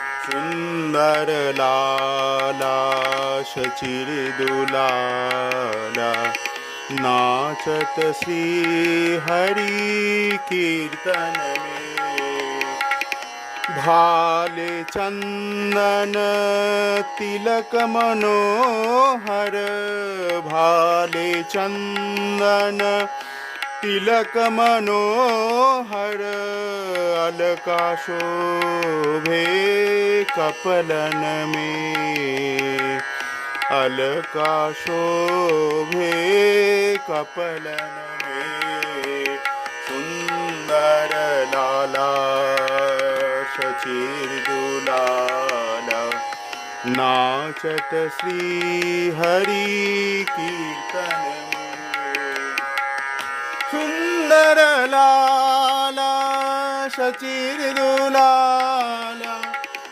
सुंदर लाला शचिरदुलाला नाचत श्री हरि कीर्तन में। भाले चंदन तिलक मनोहर, भाले चंदन तिलक मनोहर, अलका शोभे कपलन में, अलका शोभे कपलन में। सुंदर लाला शचिरदुलाला नाचत श्री हरि कीर्तन में। सुंदर लाला शचिरदुलाला